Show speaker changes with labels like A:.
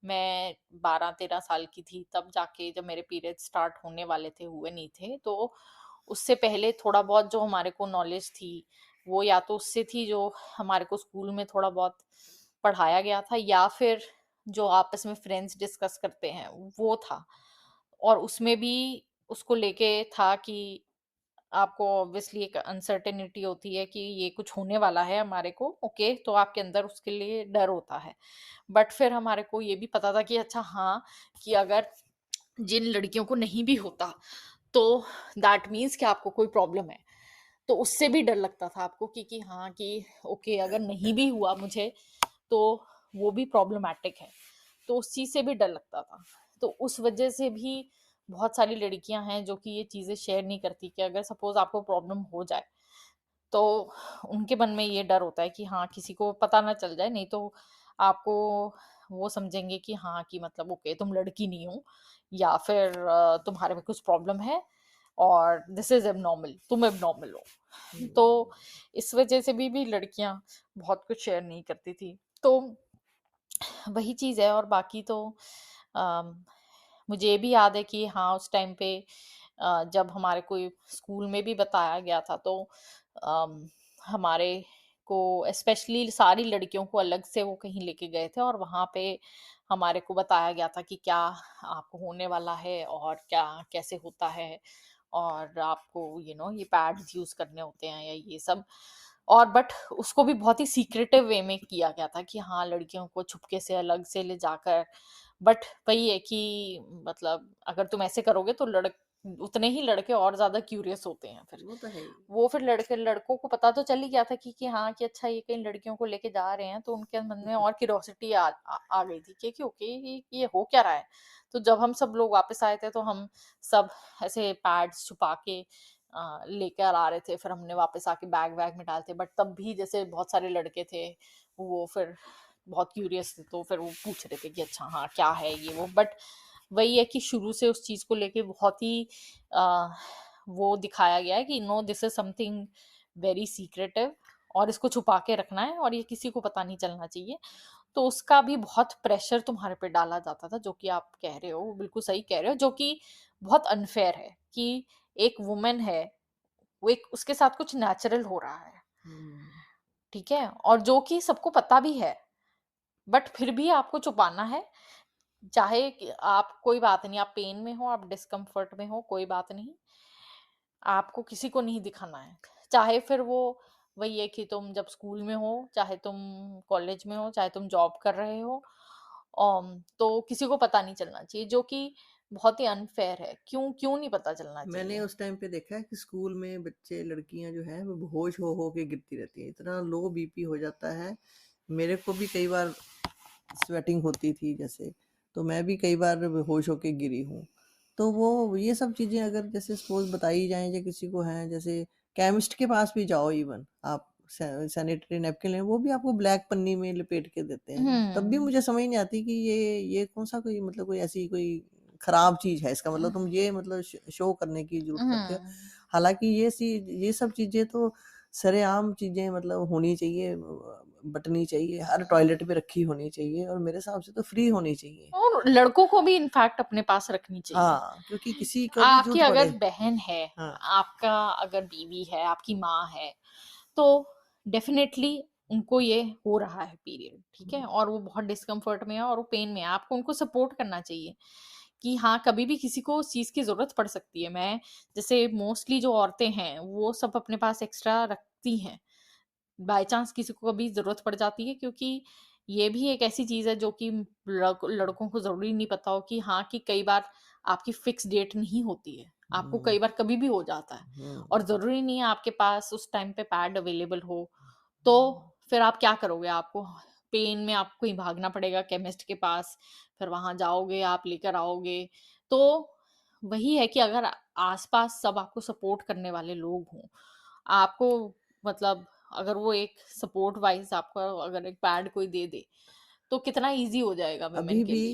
A: मैं 12-13 साल की थी तब जाके जब मेरे पीरियड्स स्टार्ट होने वाले थे, हुए नहीं थे। तो उससे पहले थोड़ा बहुत जो हमारे को नॉलेज थी, वो या तो उससे थी जो हमारे को स्कूल में थोड़ा बहुत पढ़ाया गया था, या फिर जो आपस में फ्रेंड्स डिस्कस करते हैं, वो था। और उसमें भी उसको लेके था कि आपको ऑब्वियसली एक अनसर्टेनिटी होती है कि ये कुछ होने वाला है हमारे को, ओके, तो आपके अंदर उसके लिए डर होता है। बट फिर हमारे को ये भी पता था कि अच्छा हाँ, कि अगर जिन लड़कियों को नहीं भी होता तो दैट मीन्स कि आपको कोई प्रॉब्लम है। तो उससे भी डर लगता था आपको कि हाँ, कि ओके, अगर नहीं भी हुआ मुझे तो वो भी प्रॉब्लमैटिक है। तो उस चीज से भी डर लगता था। तो उस वजह से भी बहुत सारी लड़कियां हैं जो कि ये चीजें शेयर नहीं करती कि अगर सपोज आपको प्रॉब्लम हो जाए तो उनके मन में ये डर होता है कि हाँ, किसी को पता ना चल जाए, नहीं तो आपको वो समझेंगे कि हाँ, कि मतलब ओके, तुम लड़की नहीं हो, या फिर तुम्हारे में कुछ प्रॉब्लम है और दिस इज एबनॉर्मल, तुम एबनॉर्मल हो। तो
B: हम्म।
A: इस वजह से भी लड़कियां बहुत कुछ शेयर नहीं करती थी। तो वही चीज है। और बाकी तो अम, मुझे ये भी याद है कि हाँ, उस टाइम पे जब हमारे को स्कूल में भी बताया गया था, तो अम, हमारे को स्पेशली सारी लड़कियों को अलग से वो कहीं लेके गए थे, और वहां पे हमारे को बताया गया था कि क्या आपको होने वाला है और क्या कैसे होता है, और आपको ये पैड्स यूज करने होते हैं या ये सब। और बट उसको भी बहुत ही सीक्रेटिव वे में किया गया था कि हाँ, लड़कियों को छुपके से अलग से ले जाकर। बट वही है कि मतलब अगर तुम ऐसे करोगे तो उतने ही लड़के और ज्यादा क्यूरियस होते हैं फिर।
B: वो तो है ही।
A: वो फिर लड़कों को पता तो चल ही गया था कि हाँ, कि अच्छा ये कहीं लड़कियों को लेके जा रहे हैं, तो उनके मन में और क्यूरियोसिटी आ गई थी कि ओके, ये हो क्या रहा है। तो जब हम सब लोग वापस आए थे तो हम सब ऐसे पैड्स छुपा के लेकर आ रहे थे, फिर हमने वापस आके बैग वैग में डालते। बट तब भी जैसे बहुत सारे लड़के थे, वो फिर बहुत क्यूरियस थे, तो फिर वो पूछ रहे थे कि अच्छा हाँ, क्या है ये वो। बट वही है कि शुरू से उस चीज को लेके बहुत ही आ, वो दिखाया गया है कि no, this is something very secretive, और इसको छुपा के रखना है और ये किसी को पता नहीं चलना चाहिए। तो उसका भी बहुत प्रेशर तुम्हारे पे डाला जाता था, जो कि आप कह रहे हो, वो बिल्कुल सही कह रहे हो, जो कि बहुत अनफेयर है कि एक वुमेन है, वो एक उसके साथ कुछ नेचुरल हो रहा है,
B: हम्म।
A: ठीक है, और जो कि सबको पता भी है, बट फिर भी आपको छुपाना है। चाहे आप, कोई बात नहीं, आप पेन में हो, आप डिस्कम्फर्ट में हो, कोई बात नहीं, आपको किसी को नहीं दिखाना है। चाहे फिर वो वही है कि तुम जब स्कूल में हो, चाहे तुम कॉलेज में हो, चाहे तुम जॉब कर रहे हो, तो किसी को पता नहीं चलना चाहिए, जो कि बहुत ही अनफेयर है। क्यों क्यों नहीं पता चलना
B: मैंने
A: चाहिए?
B: उस टाइम पे देखा है कि स्कूल में बच्चे लड़कियां जो है वो बेहोश हो के गिरती रहती है, इतना लो बीपी हो जाता है। मेरे को भी कई बार स्वेटिंग होती थी जैसे, तो मैं भी कई बार बेहोश होके गिरी हूँ। तो वो ये सब चीज़ें अगर जैसे सपोज बताई जाएं या किसी को है, जैसे केमिस्ट के पास भी जाओ, इवन आप सैनिटरी नैपकिन लें, वो भी आपको ब्लैक पन्नी में लपेट के देते हैं। तब भी
A: हम्म।
B: मुझे समझ नहीं आती कि ये कौन सा कोई मतलब कोई ऐसी कोई खराब चीज़ है, इसका मतलब तुम ये मतलब शो करने की जरूरत करते हो।
A: हम्म।
B: हालांकि ये सब चीज़ें तो सरेआम चीज़ें मतलब होनी चाहिए, बटनी चाहिए, हर टॉयलेट पे रखी होनी चाहिए, और मेरे हिसाब से तो फ्री होनी चाहिए।
A: और लड़कों को भी इनफैक्ट अपने पास रखनी चाहिए।
B: हाँ, क्योंकि किसी को भी
A: आपकी
B: जरूरत
A: अगर
B: पड़े।
A: बहन है,
B: हाँ।
A: आपका अगर बीवी है, आपकी माँ है, तो डेफिनेटली उनको ये हो रहा है पीरियड, ठीक है, और वो बहुत डिस्कम्फर्ट में है और वो पेन में है, आपको उनको सपोर्ट करना चाहिए कि हाँ, कभी भी किसी को उस चीज की जरूरत पड़ सकती है। मैं जैसे मोस्टली जो औरतें हैं वो सब अपने पास एक्स्ट्रा रखती हैं, बाय चांस किसी को कभी जरूरत पड़ जाती है, क्योंकि ये भी एक ऐसी चीज है जो कि लड़कों को जरूरी नहीं पता हो कि हाँ, कि कई बार आपकी फिक्स डेट नहीं होती है, आपको
B: हम्म।
A: कई बार कभी भी हो जाता है, और
B: हम्म।
A: जरूरी नहीं है आपके पास उस टाइम पे पैड अवेलेबल हो। तो फिर आप क्या करोगे? आपको पेन में आपको ही भागना पड़ेगा केमिस्ट के पास, फिर वहां जाओगे, आप लेकर आओगे। तो वही है कि अगर आसपास सब आपको सपोर्ट करने वाले लोग हों, आपको मतलब अगर वो एक सपोर्ट वाइज आपको अगर एक पैड कोई दे दे, तो कितना इजी हो जाएगा वुमेन
B: अभी
A: के
B: भी
A: लिए।